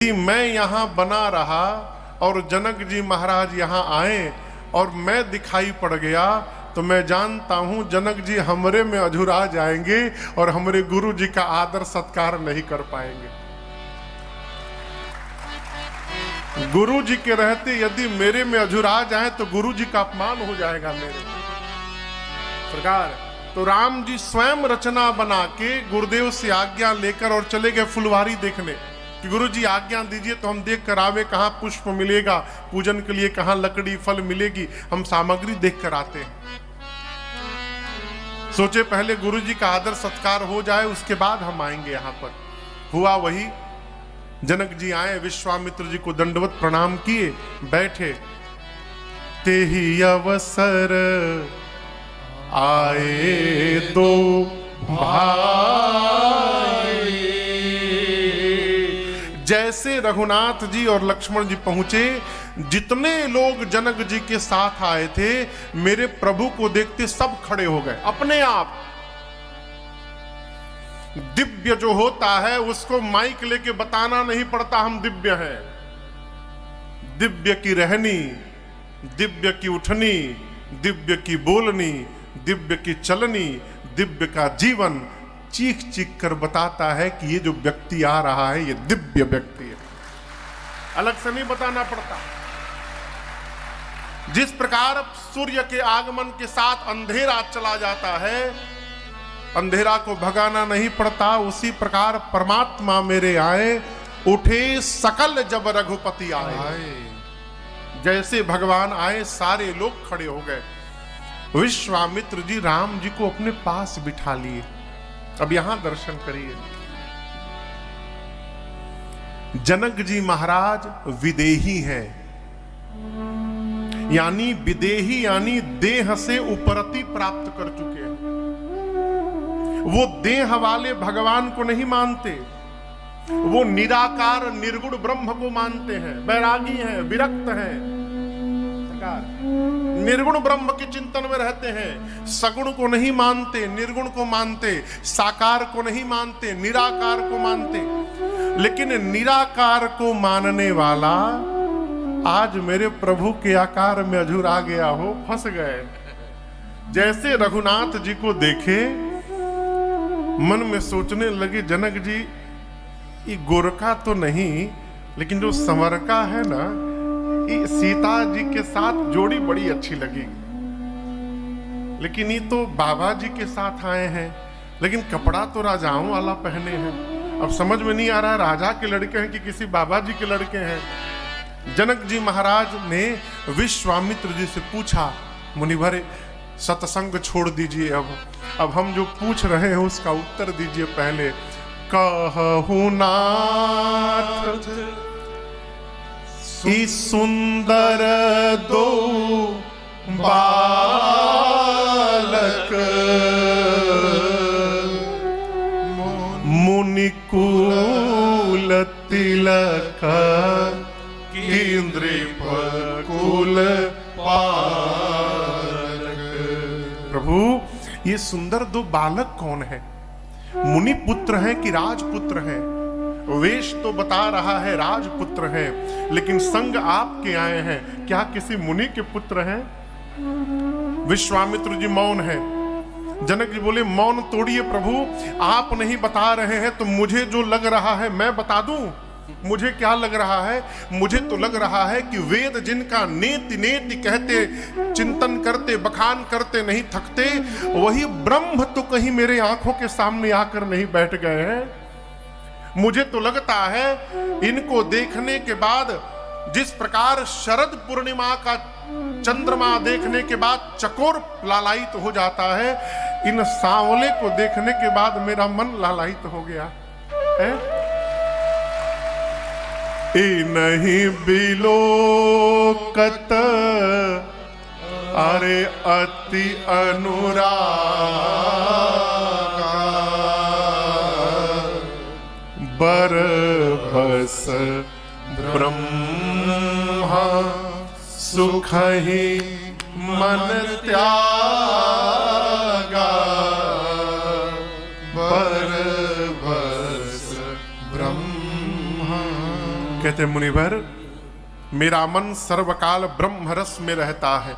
कि मैं यहाँ बना रहा और जनक जी महाराज यहाँ आए और मैं दिखाई पड़ गया तो मैं जानता हूं जनक जी हमरे में अधूरा जाएंगे और हमरे गुरु जी का आदर सत्कार नहीं कर पाएंगे। गुरु जी के रहते यदि मेरे में अधूरा जाए तो गुरु जी का अपमान हो जाएगा मेरे सरकार। तो राम जी स्वयं रचना बना के गुरुदेव से आज्ञा लेकर और चले गए फुलवारी देखने कि गुरु जी आज्ञा दीजिए तो हम देख कर आवे, कहाँ पुष्प मिलेगा पूजन के लिए, कहाँ लकड़ी फल मिलेगी, हम सामग्री देख कर आते हैं। सोचे पहले गुरु जी का आदर सत्कार हो जाए उसके बाद हम आएंगे यहाँ पर। हुआ वही, जनक जी आए, विश्वामित्र जी को दंडवत प्रणाम किए, बैठे। तेहि अवसर आए दो भाई। जैसे रघुनाथ जी और लक्ष्मण जी पहुंचे, जितने लोग जनक जी के साथ आए थे मेरे प्रभु को देखते सब खड़े हो गए अपने आप। दिव्य जो होता है उसको माइक लेके बताना नहीं पड़ता हम दिव्य हैं। दिव्य की रहनी, दिव्य की उठनी, दिव्य की बोलनी, दिव्य की चलनी, दिव्य का जीवन चीख चीख कर बताता है कि ये जो व्यक्ति आ रहा है ये दिव्य व्यक्ति है। अलग से नहीं बताना पड़ता। जिस प्रकार सूर्य के आगमन के साथ अंधेरा चला जाता है, अंधेरा को भगाना नहीं पड़ता, उसी प्रकार परमात्मा मेरे आए, उठे सकल जब रघुपति आए। जैसे भगवान आए सारे लोग खड़े हो गए। विश्वामित्र जी राम जी को अपने पास बिठा लिए। अब यहां दर्शन करिए। जनक जी महाराज विदेही हैं, यानी विदेही यानी देह से उपरति प्राप्त कर चुके हैं। वो देह वाले भगवान को नहीं मानते, वो निराकार निर्गुण ब्रह्म को मानते हैं, बैरागी हैं, विरक्त हैं, निर्गुण ब्रह्म के चिंतन में रहते हैं। सगुण को नहीं मानते, निर्गुण को मानते, साकार को नहीं मानते, निराकार को मानते। लेकिन निराकार को मानने वाला आज मेरे प्रभु के आकार में अधूरा गया हो, फंस गए। जैसे रघुनाथ जी को देखे मन में सोचने लगे जनक जी ये गोरखा तो नहीं, लेकिन जो संवरका है ना, सीता जी के साथ जोड़ी बड़ी अच्छी लगेगी। लेकिन ये तो बाबा जी के साथ आए हैं, लेकिन कपड़ा तो राजाओं वाला पहने हैं। अब समझ में नहीं आ रहा है राजा के लड़के हैं कि किसी बाबा जी के लड़के हैं। जनक जी महाराज ने विश्वामित्र जी से पूछा, मुनिवर सत्संग छोड़ दीजिए, अब हम जो पूछ रहे हैं उसका उत्तर दीजिए पहले। कहु नाथ ई सुंदर दो बालक, मुनिकुल तिलक केंद्रीप कुल पालक। प्रभु ये सुंदर दो बालक कौन है? मुनि पुत्र हैं कि राजपुत्र हैं? वेश तो बता रहा है राजपुत्र है, लेकिन संग आपके आए हैं, क्या किसी मुनि के पुत्र हैं? विश्वामित्र जी मौन है। जनक जी बोले मौन तोड़िए प्रभु, आप नहीं बता रहे हैं तो मुझे जो लग रहा है मैं बता दूं। मुझे क्या लग रहा है? मुझे तो लग रहा है कि वेद जिनका नेति नेति कहते, चिंतन करते, बखान करते नहीं थकते, वही ब्रह्म तो कहीं मेरे आंखों के सामने आकर नहीं बैठ गए हैं। मुझे तो लगता है इनको देखने के बाद जिस प्रकार शरद पूर्णिमा का चंद्रमा देखने के बाद चकोर लालायित हो जाता है, इन सांवले को देखने के बाद मेरा मन लालायित हो गया है। ए नहीं बिलोकत अरे अति अनुराग, बर बस ब्रह्मा सुख ही मन त्यागा, बर बस ब्रह्मा कहते मुनिवर, मेरा मन सर्वकाल ब्रह्म रस में रहता है,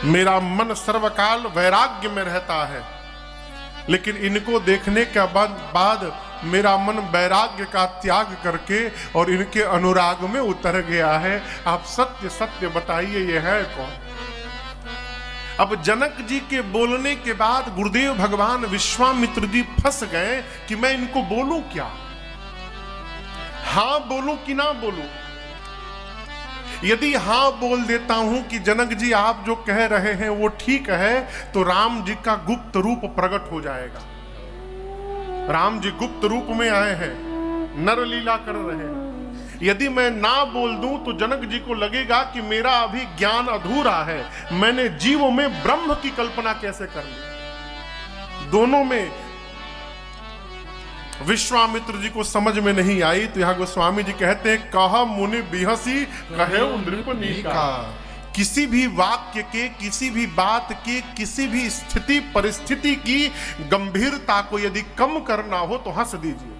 मेरा मन सर्वकाल वैराग्य में रहता है, लेकिन इनको देखने के बाद मेरा मन वैराग्य का त्याग करके और इनके अनुराग में उतर गया है। आप सत्य सत्य बताइए ये है कौन? अब जनक जी के बोलने के बाद गुरुदेव भगवान विश्वामित्र जी फंस गए कि मैं इनको बोलूं क्या, हां बोलूं कि ना बोलूं। यदि हां बोल देता हूं कि जनक जी आप जो कह रहे हैं वो ठीक है, तो राम जी का गुप्त रूप प्रकट हो जाएगा। राम जी गुप्त रूप में आए हैं, नर लीला कर रहे हैं। यदि मैं ना बोल दूं तो जनक जी को लगेगा कि मेरा अभी ज्ञान अधूरा है, मैंने जीवों में ब्रह्म की कल्पना कैसे कर ली। दोनों में विश्वामित्र जी को समझ में नहीं आई, तो यहां गोस्वामी जी कहते हैं, कहा मुनि बिहसी कहे नृपनी का। किसी भी वाक्य के, किसी भी बात के, किसी भी स्थिति परिस्थिति की गंभीरता को यदि कम करना हो तो हंस दीजिए।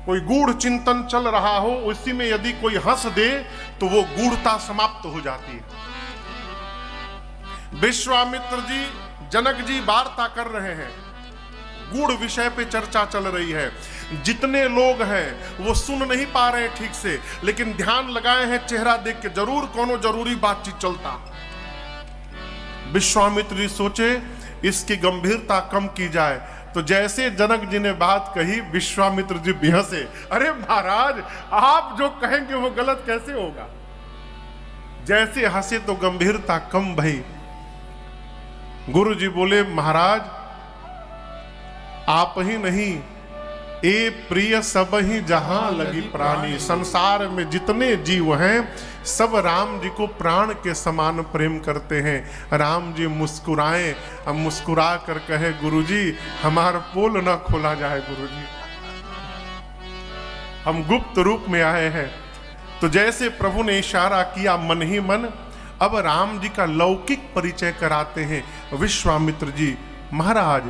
कोई गूढ़ चिंतन चल रहा हो, उसी में यदि कोई हंस दे तो वो गूढ़ता समाप्त हो जाती है। विश्वामित्र जी जनक जी वार्ता कर रहे हैं, गूढ़ विषय पे चर्चा चल रही है। जितने लोग हैं वो सुन नहीं पा रहे ठीक से, लेकिन ध्यान लगाए हैं चेहरा देख के, जरूर कोनो जरूरी बातचीत चलता। विश्वामित्र जी सोचे इसकी गंभीरता कम की जाए, तो जैसे जनक जी ने बात कही विश्वामित्र जी भी हंसे। अरे महाराज, आप जो कहेंगे वो गलत कैसे होगा। जैसे हंसे तो गंभीरता कम भई। गुरु जी बोले, महाराज आप ही नहीं, ए प्रिय सब ही जहां लगी प्राणी। संसार में जितने जीव हैं सब राम जी को प्राण के समान प्रेम करते हैं। राम जी मुस्कुराए, अब मुस्कुरा कर कहे, गुरुजी हमारा पोल ना खोला जाए, गुरुजी हम गुप्त रूप में आए हैं। तो जैसे प्रभु ने इशारा किया मन ही मन, अब राम जी का लौकिक परिचय कराते हैं विश्वामित्र जी। महाराज,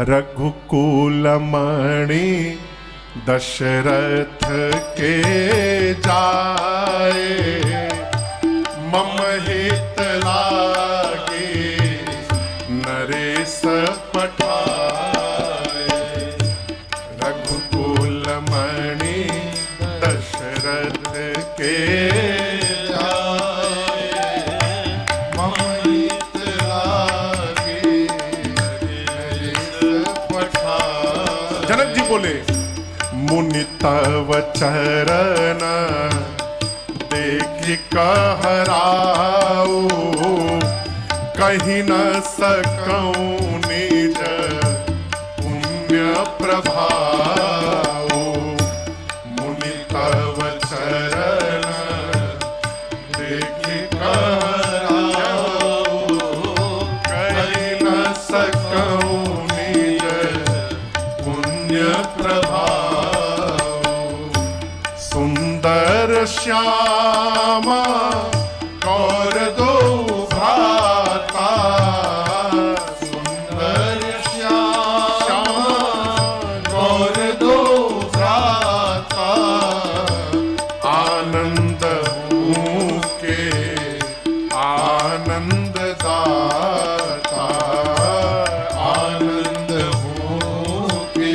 रघुकुल मणि दशरथ के जाए, मम हित लागे नरेश पठाए। रघुकुल मणि दशरथ के बोले, मुनि तव चरण देखि कहराओ, कहीं न सकऊं निज पुण्य प्रभाओ। मुनि तव चरण देखि कहराओ, कहीं न सकऊं सुंदर श्यामा कौर दो भ्राता। सुंदर श्यामा कौर दो भ्राता, आनंद के आनंद दाता। आनंद के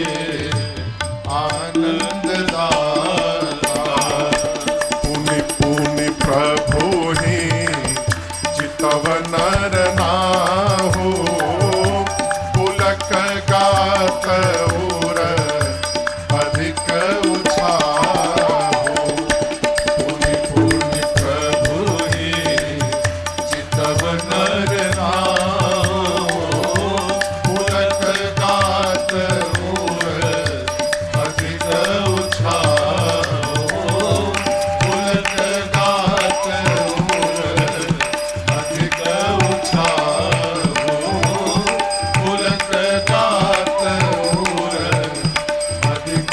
आनंद दाता। पुनि पुनि प्रभु ही चितव नर नाहु, पुलक गात उर अधिक उछाहु। पुनि पुनि प्रभु ही चितव नर नाहु, पुलक गात उर अधिक उछाहु। पुलक गात उर अधिक उछाहु। पुलक गात उर अधिक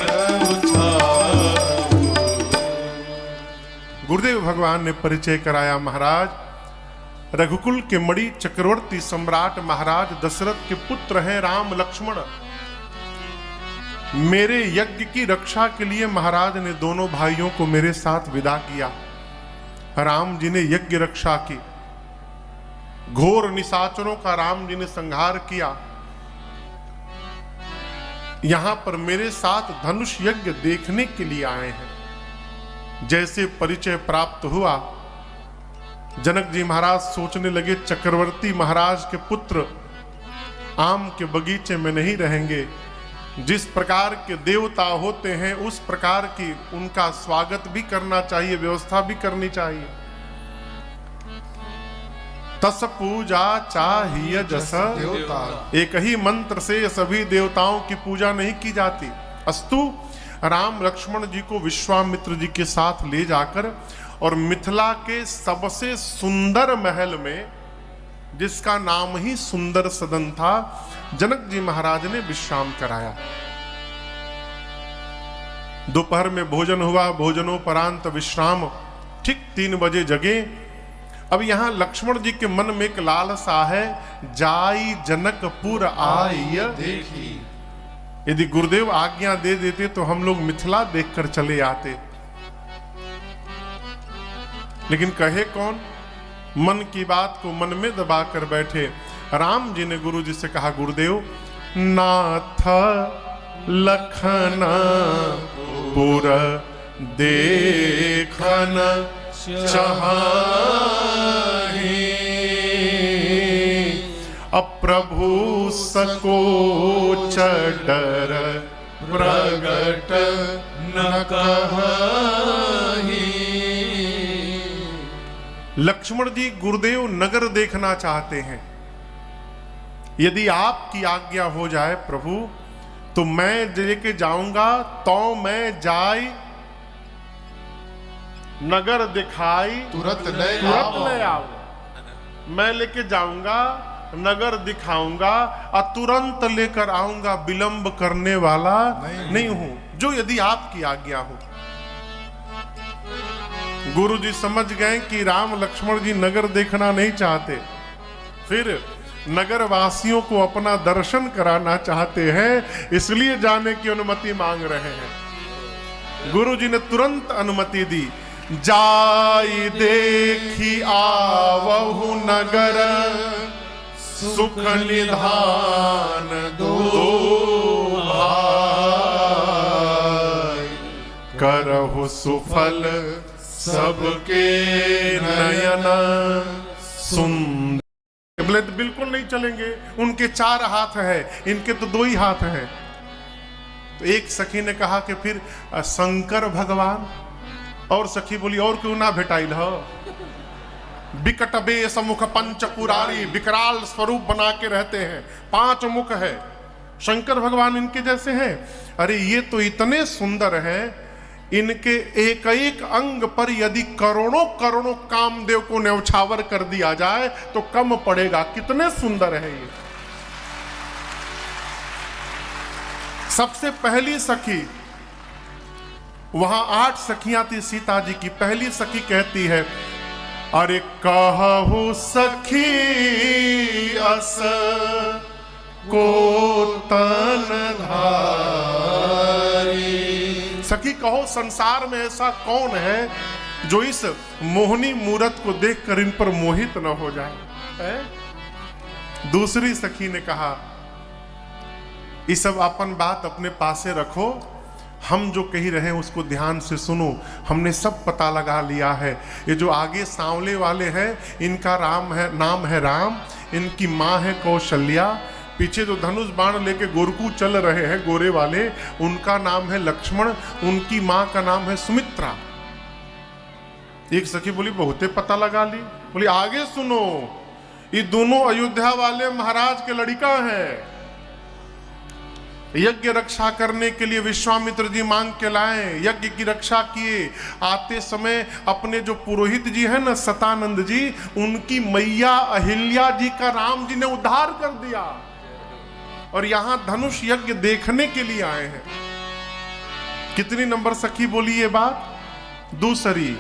उछाहु। गुरुदेव भगवान ने परिचय कराया, महाराज रघुकुल के मणि चक्रवर्ती सम्राट महाराज दशरथ के पुत्र हैं राम लक्ष्मण। मेरे यज्ञ की रक्षा के लिए महाराज ने दोनों भाइयों को मेरे साथ विदा किया। राम जी ने यज्ञ रक्षा की, घोर निशाचरों का राम जी ने संहार किया। यहां पर मेरे साथ धनुष यज्ञ देखने के लिए आए हैं। जैसे परिचय प्राप्त हुआ, जनक जी महाराज सोचने लगे चक्रवर्ती महाराज के पुत्र आम के बगीचे में नहीं रहेंगे। जिस प्रकार के देवता होते हैं उस प्रकार की उनका स्वागत भी करना चाहिए, व्यवस्था भी करनी चाहिए। तस पूजा चाहिए जस देवता, एक ही मंत्र से सभी देवताओं की पूजा नहीं की जाती। अस्तु राम लक्ष्मण जी को विश्वामित्र जी के साथ ले जाकर और मिथिला के सबसे सुंदर महल में, जिसका नाम ही सुंदर सदन था, जनक जी महाराज ने विश्राम कराया। दोपहर में भोजन हुआ, भोजनोपरांत विश्राम। ठीक 3 बजे जगे। अब यहां लक्ष्मण जी के मन में एक लालसा है, जाई जनकपुर आय देखी। यदि गुरुदेव आज्ञा दे देते तो हम लोग मिथिला देखकर चले आते, लेकिन कहे कौन? मन की बात को मन में दबा कर बैठे। राम जी ने गुरु जी से कहा, गुरुदेव नाथ लखन पुर देखन चाहि, अप्रभु सकोच डर प्रगट न कहि। लक्ष्मण जी गुरुदेव नगर देखना चाहते हैं। यदि आपकी आज्ञा हो जाए प्रभु तो मैं लेके जाऊंगा, तो मैं जाई नगर दिखाई तुरंत ले आओ। मैं लेके जाऊंगा, नगर दिखाऊंगा और तुरंत लेकर आऊंगा, विलंब करने वाला नहीं हूं, जो यदि आपकी आज्ञा हो। गुरु जी समझ गए कि राम लक्ष्मण जी नगर देखना नहीं चाहते, फिर नगर वासियों को अपना दर्शन कराना चाहते हैं, इसलिए जाने की अनुमति मांग रहे हैं। गुरु जी ने तुरंत अनुमति दी। जाई देखी आवहु नगर, सुख निधान दो भाई, करहु सुफल सबके नयन सुंदर। बोले बिल्कुल नहीं चलेंगे, उनके 4 हाथ है, इनके तो 2 ही हाथ हैं। तो एक सखी ने कहा कि फिर शंकर भगवान, और सखी बोली और क्यों ना भेटाइल हो। बिकट बेस मुख पंचपुरारी, विकराल स्वरूप बना के रहते हैं, 5 मुख है, शंकर भगवान इनके जैसे हैं। अरे ये तो इतने सुंदर हैं, इनके एक एक अंग पर यदि करोड़ों करोड़ों कामदेव को न्यौछावर कर दिया जाए तो कम पड़ेगा। कितने सुंदर है ये। सबसे पहली सखी, वहां 8 सखियां थी सीता जी की। पहली सखी कहती है, अरे कहु सखी अस को तन धारी। सखी कहो संसार में ऐसा कौन है जो इस मोहनी मूरत को देखकर इन पर मोहित न हो जाए है? दूसरी सखी ने कहा, ये सब अपन बात अपने पासे रखो, हम जो कही रहे हैं उसको ध्यान से सुनो। हमने सब पता लगा लिया है। ये जो आगे सांवले वाले हैं इनका नाम है राम, इनकी माँ है कौशल्या, पीछे जो धनुष बाण लेके गोरकू चल रहे हैं गोरे वाले, उनका नाम है लक्ष्मण, उनकी माँ का नाम है सुमित्रा। एक सखी बोली बहुते पता लगा ली। बोली आगे सुनो, ये दोनों अयोध्या वाले महाराज के लड़का हैं। यज्ञ रक्षा करने के लिए विश्वामित्र जी मांग के लाए, यज्ञ की रक्षा किए। आते समय अपने जो पुरोहित जी हैं ना सतानंद जी, उनकी मैया अहिल्या जी का राम जी ने उद्धार कर दिया और यहां धनुष यज्ञ देखने के लिए आए हैं। कितनी नंबर सखी बोली ये बात? दूसरी।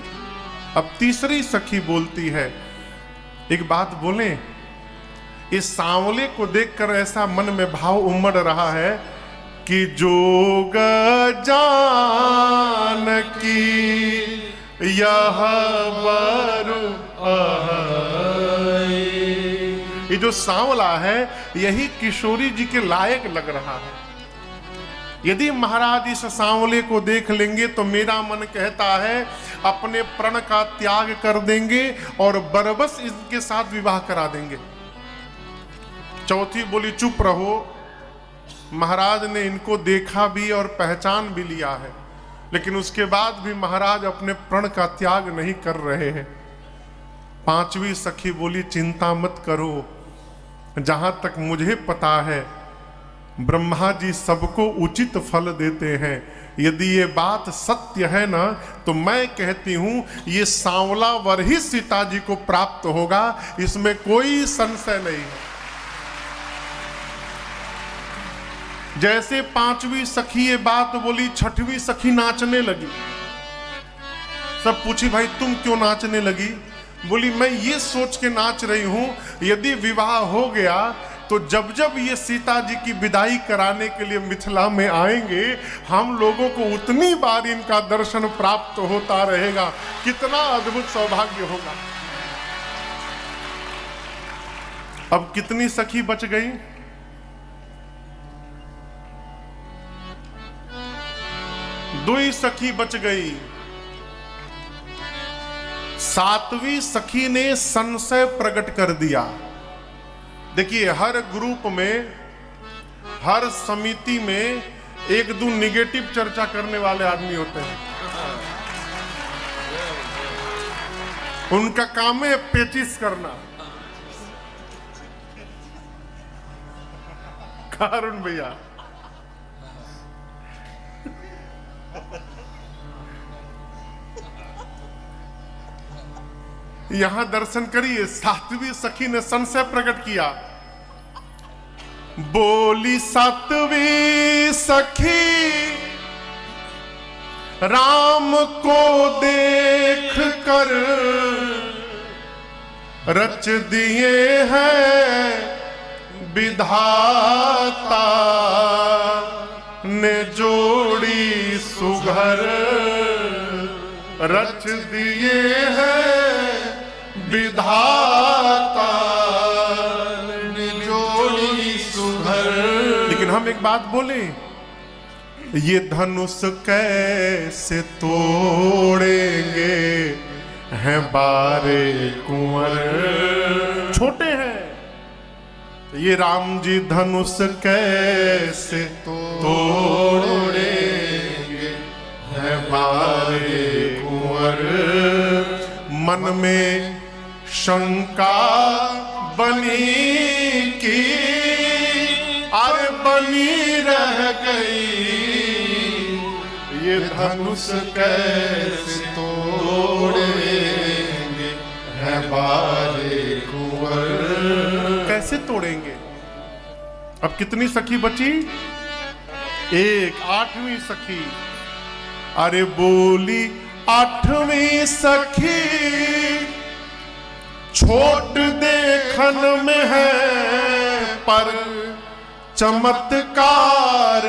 अब तीसरी सखी बोलती है, एक बात बोलें, इस सांवले को देखकर ऐसा मन में भाव उमड़ रहा है कि जोग जानकी यह बरु आए। ये जो सांवला है यही किशोरी जी के लायक लग रहा है। यदि महाराज इस सांवले को देख लेंगे तो मेरा मन कहता है अपने प्रण का त्याग कर देंगे और बरबस इनके साथ विवाह करा देंगे। चौथी बोली चुप रहो, महाराज ने इनको देखा भी और पहचान भी लिया है, लेकिन उसके बाद भी महाराज अपने प्रण का त्याग नहीं कर रहे हैं। पांचवी सखी बोली चिंता मत करो, जहां तक मुझे पता है ब्रह्मा जी सबको उचित फल देते हैं। यदि ये बात सत्य है ना तो मैं कहती हूं ये सांवला वर ही सीता जी को प्राप्त होगा, इसमें कोई संशय नहीं है। जैसे पांचवी सखी ये बात बोली, छठवीं सखी नाचने लगी। सब पूछी भाई तुम क्यों नाचने लगी? बोली मैं ये सोच के नाच रही हूं यदि विवाह हो गया तो जब जब ये सीता जी की विदाई कराने के लिए मिथिला में आएंगे हम लोगों को उतनी बार इनका दर्शन प्राप्त होता रहेगा। कितना अद्भुत सौभाग्य होगा। अब कितनी सखी बच गई? दो ही सखी बच गई। सातवीं सखी ने संशय प्रकट कर दिया। देखिए हर ग्रुप में, हर समिति में एक दो निगेटिव चर्चा करने वाले आदमी होते हैं। उनका काम है पेचिश करना। कारण भैया यहां दर्शन करिए। सातवीं सखी ने संशय प्रकट किया। बोली सातवीं सखी राम को देख कर रच दिए हैं विधाता ने जोड़ी सुघर रच दिए हैं विधाता ने जोड़ी सुघर। लेकिन हम एक बात बोले, ये धनुष कैसे तोड़ेंगे हैं बारे कुंवर। छोटे हैं ये राम जी धनुष कैसे तोड़ेंगे हैं बारे कुंवर। मन में शंका बनी की अरे बनी रह गई, ये धनुष कैसे तोड़ेंगे है बारे कुंवर। कैसे तोड़ेंगे? अब कितनी सखी बची? एक, आठवीं सखी। अरे बोली आठवीं सखी छोट देखन में है पर चमत्कार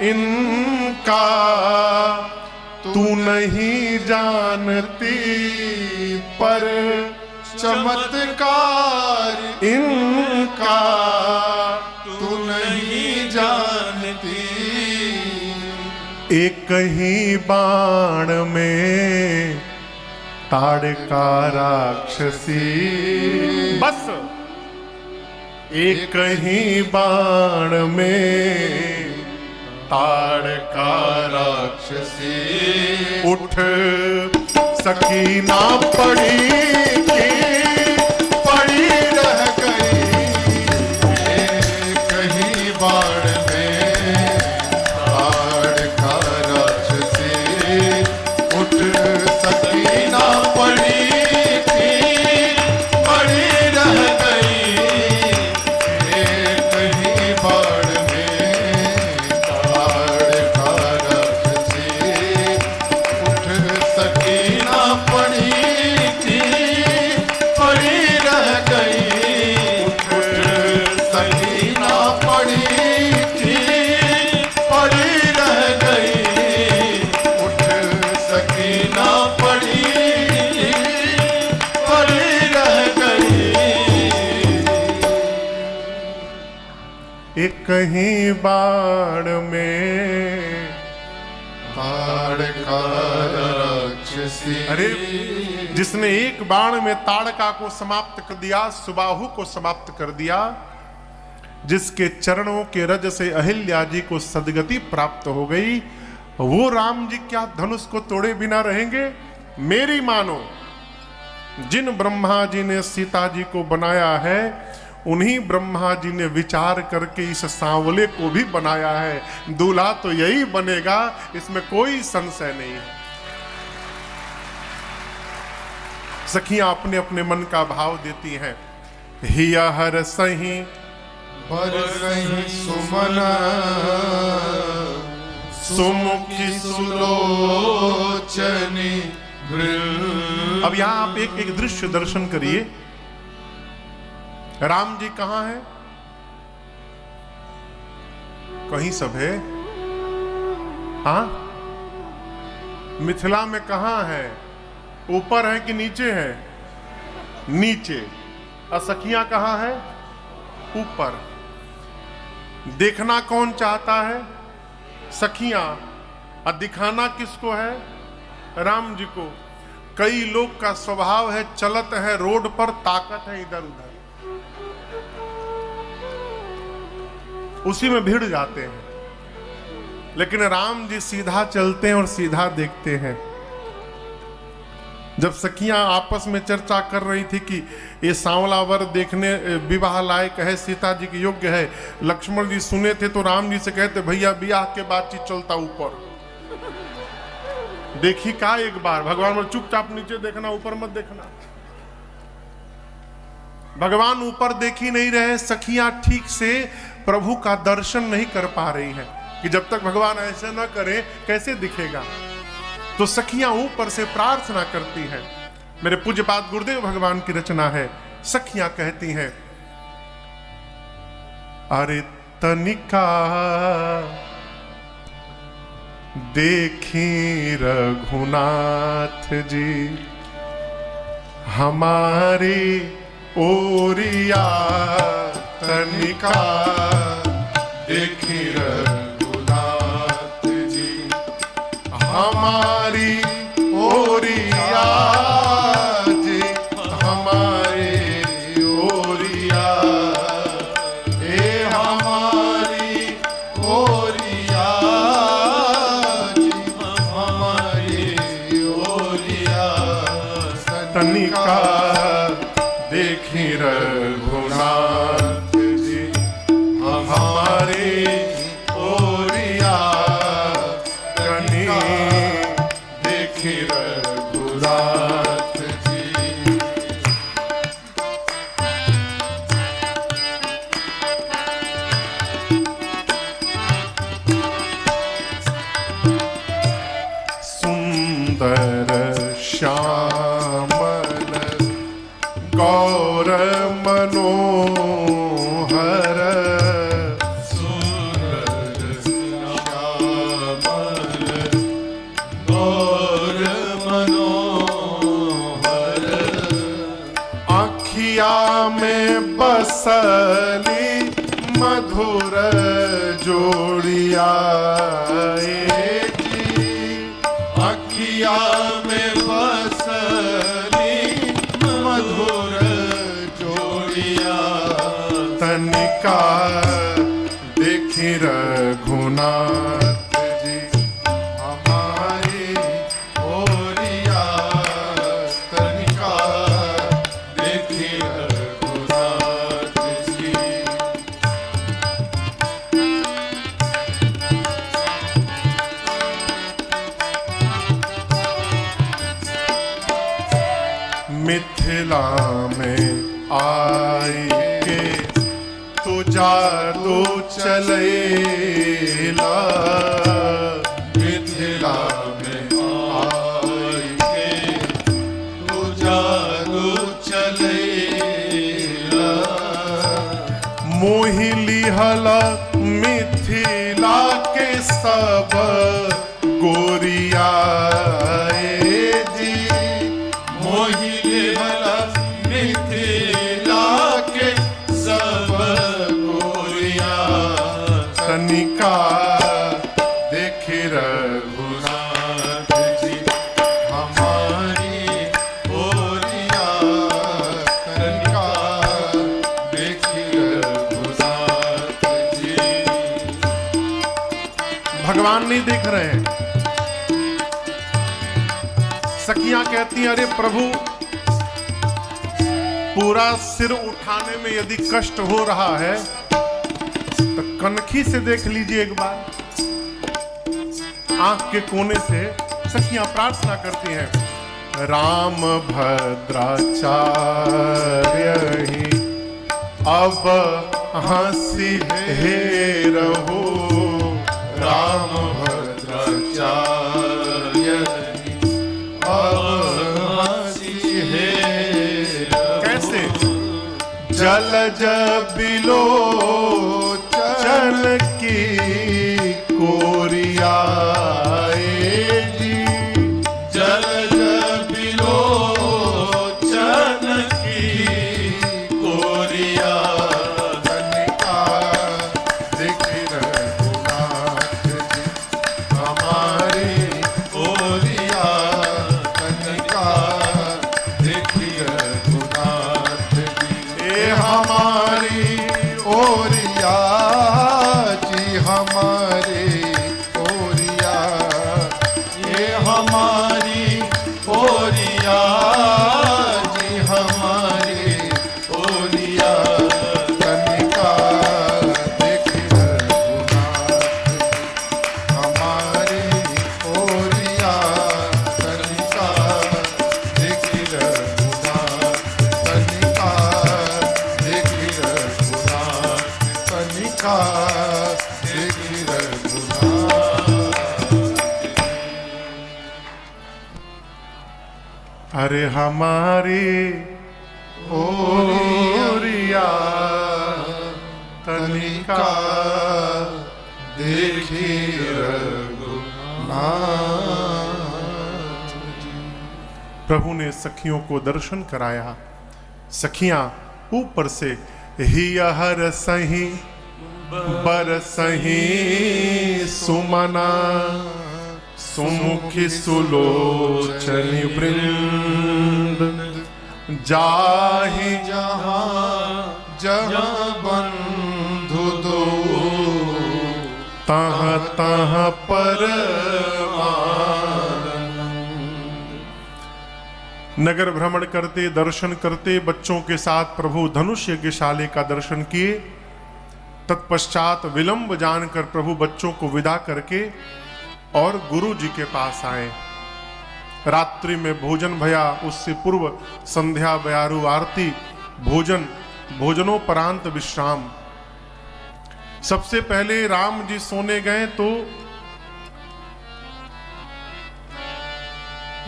इनका तू नहीं जानती, पर चमत्कार इनका तू नहीं जानती। एक ही बाण में ताड़का राक्षसी, बस एक ही बाण में ताड़का राक्षसी। उठ सकी ना पड़ी कि पड़ी रह गई, एक ही बाण में ताड़का राक्षसी। उठ सकी ना पड़ी थी कहीं बाण में ताड़का राक्षसी। अरे जिसने एक बाण में ताड़का को समाप्त कर दिया, सुबाहु को समाप्त कर दिया, जिसके चरणों के रज से अहिल्या जी को सदगति प्राप्त हो गई, वो राम जी क्या धनुष को तोड़े बिना रहेंगे? मेरी मानो, जिन ब्रह्मा जी ने सीता जी को बनाया है, उन्हीं ब्रह्मा जी ने विचार करके इस सांवले को भी बनाया है। दूल्हा तो यही बनेगा, इसमें कोई संशय नहीं है। सखियां अपने अपने मन का भाव देती हैं। हिया हर सही बरसहि सुमन सुमुखी सुलोचनी। अब यहां आप एक दृश्य दर्शन करिए। राम जी कहां है? कहीं सब है। हाँ, मिथिला में कहां है? ऊपर है कि नीचे है? नीचे। असखियां कहां है? ऊपर। देखना कौन चाहता है? सखियां। और दिखाना किसको है? राम जी को। कई लोग का स्वभाव है, चलत है रोड पर, ताकत है इधर उधर, उसी में भिड़ जाते हैं। लेकिन राम जी सीधा चलते हैं और सीधा देखते हैं। जब सखियां आपस में चर्चा कर रही थी कि ये सांवला वर देखने विवाह लायक है, सीता जी के योग्य है, लक्ष्मण जी सुने थे तो राम जी से कहते, भैया ब्याह के बातचीत चलता ऊपर देखी का एक बार। भगवान बोले चुपचाप नीचे देखना, ऊपर मत देखना। भगवान ऊपर देख ही नहीं रहे। सखियां ठीक से प्रभु का दर्शन नहीं कर पा रही हैं कि जब तक भगवान ऐसे न करें कैसे दिखेगा। तो सखियां ऊपर से प्रार्थना करती हैं। मेरे पूज्यपाद गुरुदेव भगवान की रचना है। सखियां कहती हैं, अरे तनिका देखी रघुनाथ जी हमारी ओरिया, तनिका देखी रघुनाथ जी हमारी ओरिया जी, हमारी ओरिया, ए हमारी ओरिया जी, हमारी ओरिया, तनिका देखी रघुनाथ जी हमारे ओरिया, तनिका देखी रघुनाथ जी। सुंदर श्यामल गौर मनोहर, सुंदर श्यामल गौर मनोहर, आँखिया में बसली मधुर जोड़िया जी, अखिया में बसली मधुर जोड़िया, तनिका देखी रघुनाथ जी हमारी ओरिया, तनिका देखी रघुनाथ जी। मिथिला में आई के तू जादू चलेला, मिथिला में आई के तू जादू चलेला, मोहिली हला मिथिला के सब गोरिया जी, मोहिनी भला मिथिला के सब गोरिया, रघुनाथ जी हमारी ओरिया तनिका देखी रघुनाथ जी। भगवान नहीं देख रहे हैं। सखियां कहती हैं, अरे प्रभु, पूरा सिर उठाने में यदि कष्ट हो रहा है तो कनखी से देख लीजिए एक बार, आंख के कोने से। सखियां प्रार्थना करती हैं, राम भद्राचार्य ही अब हंसी हे रहो, राम भद्राचार्य अब हंसी है। कैसे? जल बिलो चल की कोरियाए जी, जल बिलो चल की कोरिया तनिका देखी रघुनाथ जी हमारी ओरिया तनिका देखी रघुनाथ जी। ए हमारी ओरिया जी हमारी ओरिया, ये हमारी ओरिया जी हमारी ओरिया तनिका देखी रघुनाथ जी हमारी ओरिया तनिका देखी रघुनाथ तनिका देखी रघुनाथ तनिका देखी रघुनाथ। अरे हमारी ओरिया तनिका देखी रघुनाथ। प्रभु ने सखियों को दर्शन कराया। सखियां ऊपर से ही हर सही बरसही सुमना, सुमुखी सुलोचनी वृंद, जाहि जहाँ जहाँ बंधु दो तह तह नगर भ्रमण करते, दर्शन करते, बच्चों के साथ प्रभु धनुष यज्ञशाले का दर्शन किए। तत्पश्चात विलंब जानकर प्रभु बच्चों को विदा करके और गुरु जी के पास आए। रात्रि में भोजन भया, उससे पूर्व संध्या बयारू आरती, भोजन, भोजनोपरांत विश्राम। सबसे पहले राम जी सोने गए तो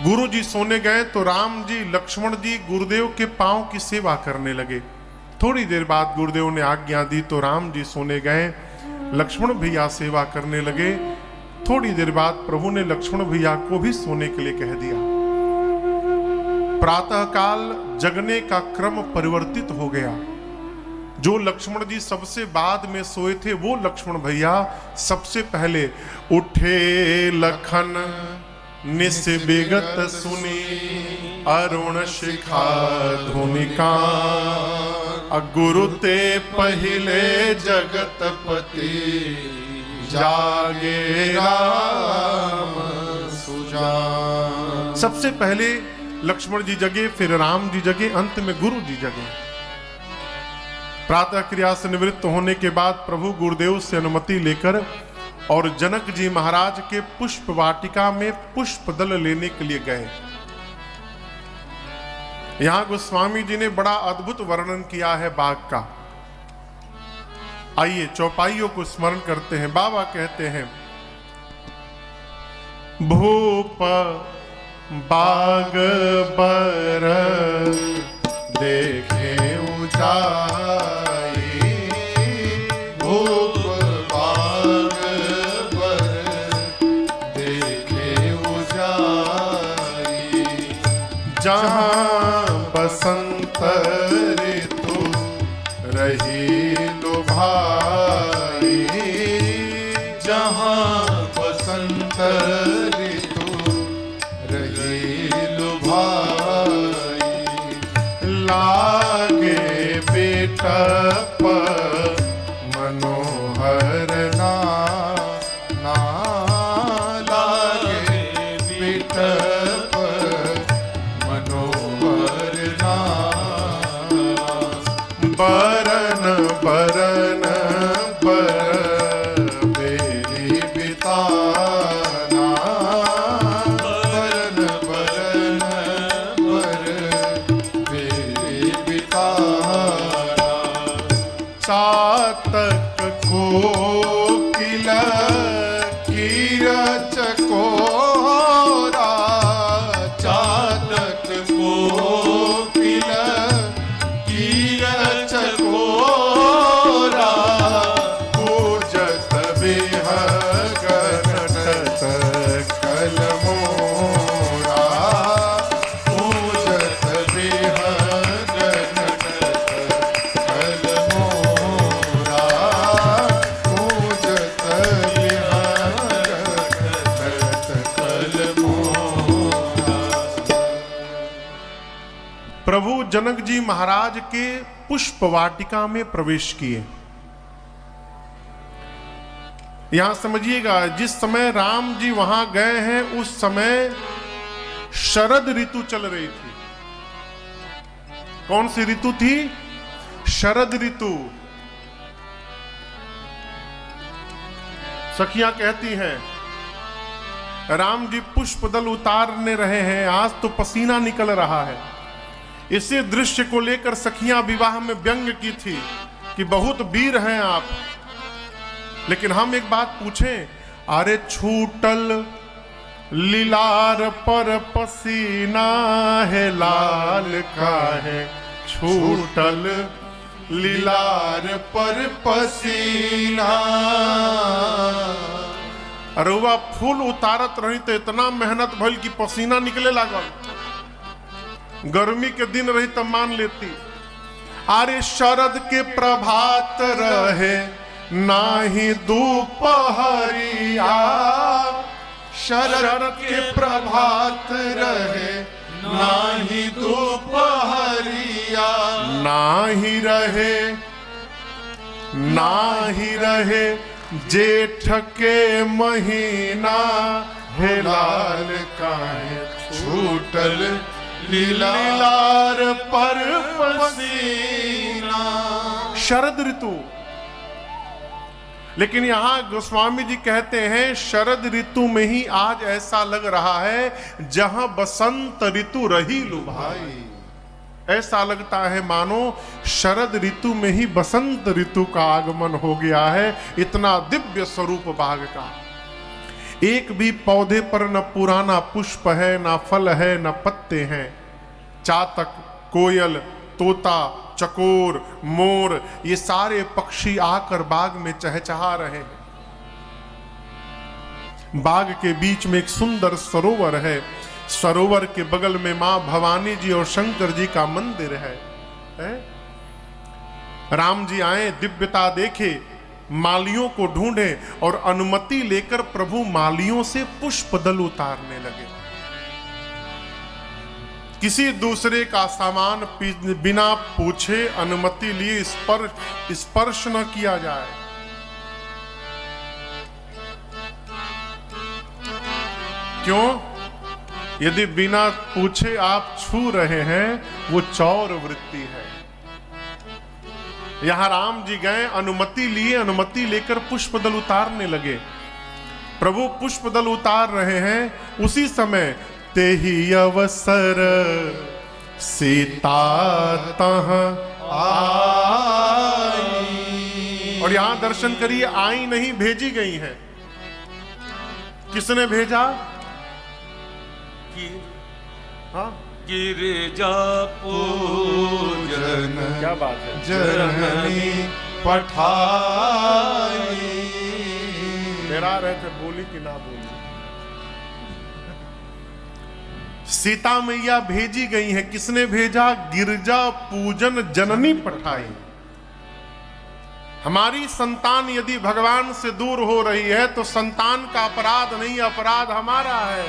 गुरु जी सोने गए तो राम जी, लक्ष्मण जी गुरुदेव के पांव की सेवा करने लगे। थोड़ी देर बाद गुरुदेव ने आज्ञा दी तो राम जी सोने गए, लक्ष्मण भैया सेवा करने लगे। थोड़ी देर बाद प्रभु ने लक्ष्मण भैया को भी सोने के लिए कह दिया। प्रातःकाल जगने का क्रम परिवर्तित हो गया। जो लक्ष्मण जी सबसे बाद में सोए थे वो लक्ष्मण भैया सबसे पहले उठे। लखन निस विगत सुनी अरुण शिखा धुनिका, गुरु ते पहिले जगतपति जागे राम सुजान। सबसे पहले लक्ष्मण जी जगे, फिर राम जी जगे, अंत में गुरु जी जगे। प्रातः क्रिया से निवृत्त होने के बाद प्रभु गुरुदेव से अनुमति लेकर और जनक जी महाराज के पुष्प वाटिका में पुष्प दल लेने के लिए गए। यहां गोस्वामी जी ने बड़ा अद्भुत वर्णन किया है बाग का। आइए चौपाइयों को स्मरण करते हैं। बाबा कहते हैं, भूप बाग बर देखे ऊंचाई, भूप बाग बर देखे ऊंचाई, जहां बसंत ऋतु रही लुभाई, जहाँ बसंत जनक जी महाराज के पुष्प वाटिका में प्रवेश किए। यहां समझिएगा, जिस समय राम जी वहां गए हैं उस समय शरद ऋतु चल रही थी। कौन सी ऋतु थी? शरद ऋतु। सखियां कहती हैं, राम जी पुष्प दल उतारने रहे हैं, आज तो पसीना निकल रहा है। इसी दृश्य को लेकर सखियां विवाह में व्यंग की थी कि बहुत वीर हैं आप। लेकिन हम एक बात पूछें, अरे छूटल लीलार पर पसीना है, लाल का है छूटल लीलार पर पसीना। अरे वह फूल उतारत रही तो इतना मेहनत भइल कि पसीना निकले लागल। गर्मी के दिन रही तो मान लेती। अरे शरद के प्रभात रहे नाही दोपहरिया, शरद के प्रभात रहे नाही दोपहरिया। नाही रहे जेठ के महीना, हे लाल काहे छूटल लीलार पर पसीना। शरद ऋतु। लेकिन यहां गोस्वामी जी कहते हैं, शरद ऋतु में ही आज ऐसा लग रहा है जहां बसंत ऋतु रही लुभाई। ऐसा लगता है मानो शरद ऋतु में ही बसंत ऋतु का आगमन हो गया है। इतना दिव्य स्वरूप बाग का। एक भी पौधे पर न पुराना पुष्प है, न फल है, न पत्ते हैं। चातक, कोयल, तोता, चकोर, मोर, ये सारे पक्षी आकर बाग में चहचहा रहे हैं। बाग के बीच में एक सुंदर सरोवर है। सरोवर के बगल में मां भवानी जी और शंकर जी का मंदिर है। राम जी आए, दिव्यता देखे, मालियों को ढूंढे और अनुमति लेकर प्रभु मालियों से पुष्प दल उतारने लगे। किसी दूसरे का सामान बिना पूछे अनुमति लिए स्पर्श न किया जाए। क्यों? यदि बिना पूछे आप छू रहे हैं, वो चौर वृत्ति है। यहां राम जी गए, अनुमति लिए, अनुमति लेकर पुष्प दल उतारने लगे। प्रभु पुष्प दल उतार रहे हैं, उसी समय ते ही अवसर सीता तहाँ आई। और यहां दर्शन करिए, आई नहीं, भेजी गई है। किसने भेजा? हाँ, गिरिजा पूजन, क्या बात है, जननी पठाई। डरा रहे थे, बोली कि ना बोली। सीता मैया भेजी गई है। किसने भेजा? गिरजा पूजन जननी पठाई। हमारी संतान यदि भगवान से दूर हो रही है तो संतान का अपराध नहीं, अपराध हमारा है।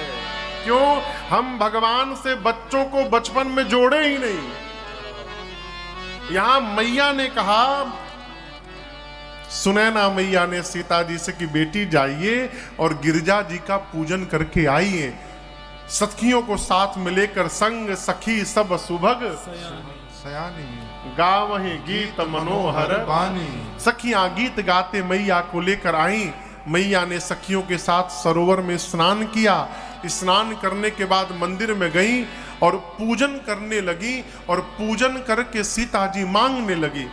क्यों? हम भगवान से बच्चों को बचपन में जोड़े ही नहीं। यहां मैया ने कहा, सुनैना मैया ने सीता जी से कि बेटी जाइए और गिरजा जी का पूजन करके आइए। सखियों को साथ में लेकर संग सखी सब सुभग सयानी गावहि गीत मनोहर बानी। सखियां गीत गाते मैया को लेकर आई। मैया ने सखियों के साथ सरोवर में स्नान किया। स्नान करने के बाद मंदिर में गई और पूजन करने लगी। और पूजन करके सीता जी मांगने लगी,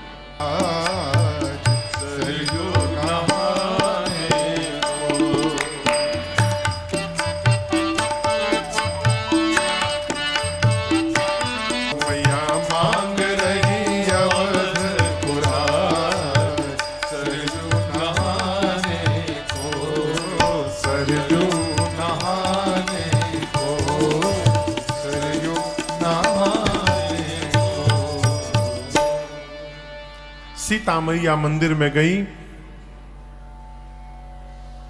सीता मैया मंदिर में गई।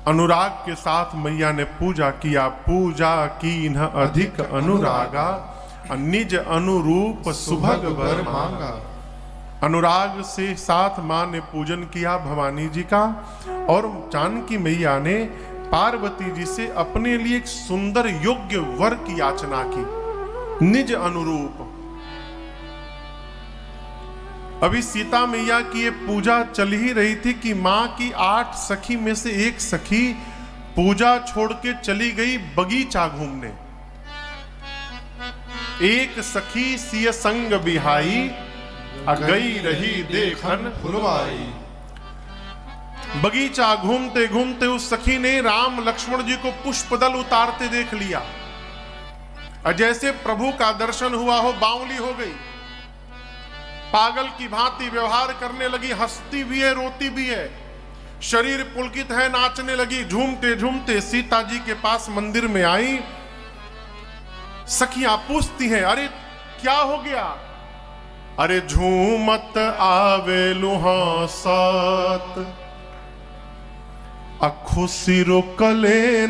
अनुराग के साथ मैया ने पूजा किया। पूजा की न अधिक अनुरागा, निज अनुरूप सुभग वर मांगा। अनुराग से साथ मां ने पूजन किया भवानी जी का, और जानकी मैया ने पार्वती जी से अपने लिए एक सुंदर योग्य वर की याचना की, निज अनुरूप। अभी सीता मैया की ये पूजा चल ही रही थी कि मां की 8 सखी में से एक सखी पूजा छोड़ के चली गई बगीचा घूमने। एक सखी सिय संग बिहाई, गई रही देखन फुलवाई। बगीचा घूमते घूमते उस सखी ने राम लक्ष्मण जी को पुष्पदल उतारते देख लिया, और जैसे प्रभु का दर्शन हुआ हो बावली हो गई, पागल की भांति व्यवहार करने लगी, हंसती भी है रोती भी है, शरीर पुलकित है, नाचने लगी। झूमते झूमते सीता जी के पास मंदिर में आई। सखियां पूछती हैं, अरे क्या हो गया? अरे झूमत आवे लुहासत, खुशी रोकले